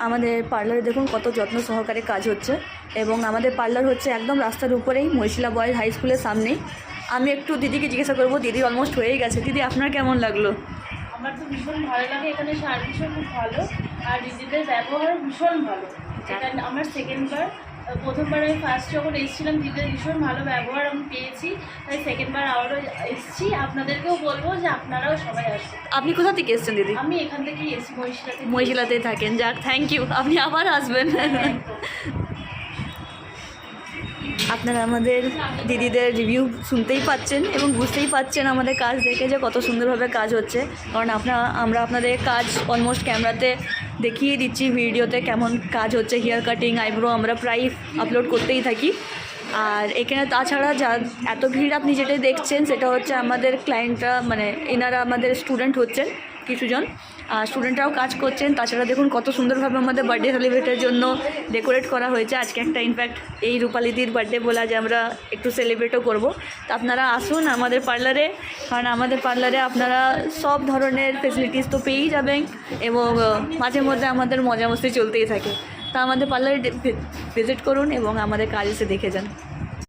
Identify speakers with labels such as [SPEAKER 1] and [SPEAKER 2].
[SPEAKER 1] আমাদের পার্লারে দেখুন কত যত্ন সহকারে কাজ হচ্ছে এবং আমাদের পার্লার হচ্ছে একদম রাস্তার উপরেই মহিশিলা বয়েজ হাই স্কুলের সামনেই। আমি একটু দিদিকে জিজ্ঞাসা করবো, দিদি অলমোস্ট হয়েই গেছে। দিদি আপনার কেমন লাগলো?
[SPEAKER 2] আমার তো ভীষণ ভালো লাগে, এখানে সার্ভিসও খুব ভালো আর দিদিদের ব্যবহার ভীষণ ভালো। এখানে আমার সেকেন্ডবার, প্রথমবার আমি ফার্স্ট যখন এসেছিলাম দিদিদের ভীষণ ভালো ব্যবহার আমি পেয়েছি, তাই সেকেন্ডবার আবারও এসেছি। আপনাদেরকেও বলবো যে আপনারাও সবাই আসুন।
[SPEAKER 1] আপনি কোথা থেকে এসেছেন দিদি?
[SPEAKER 2] আমি এখান থেকেই এসেছি, মহিশিলাতে।
[SPEAKER 1] মহিশিলাতেই থাকেন, যাক থ্যাংক ইউ, আপনি আবার আসবেন। আপনারা আমাদের দিদিদের রিভিউ শুনতেই পাচ্ছেন এবং বুঝতেই পাচ্ছেন আমাদের কাজ দেখে যে কত সুন্দরভাবে কাজ হচ্ছে। কারণ আমরা আপনাদের কাজ অলমোস্ট ক্যামেরাতে দেখিয়ে দিচ্ছি, ভিডিওতে কেমন কাজ হচ্ছে। হেয়ার কাটিং, আইব্রো আমরা প্রায় আপলোড করতেই থাকি। আর এখানে তাছাড়া যা এত ভিড় আপনি যেটা দেখছেন সেটা হচ্ছে আমাদের ক্লায়েন্টরা, মানে এনারা আমাদের স্টুডেন্ট হচ্ছেন কিছুজন, স্টুডেন্টরাও কাজ করছেন। তাছাড়া দেখুন কত সুন্দরভাবে আমাদের বার্থডে সেলিব্রেটের জন্য ডেকোরেট করা হয়েছে। আজকে একটা ইনফ্যাক্ট এই রূপালিদির বার্থডে বলা যে আমরা একটু সেলিব্রেটও করব। তো আপনারা আসুন আমাদের পার্লারে, কারণ আমাদের পার্লারে আপনারা সব ধরনের ফেসিলিটিস তো পেয়েই যাবেন এবং মাঝে মধ্যে আমাদের মজা মস্তি চলতেই থাকে। তা আমাদের পার্লারে ভিজিট করুন এবং আমাদের কাজ এসে দেখে যান।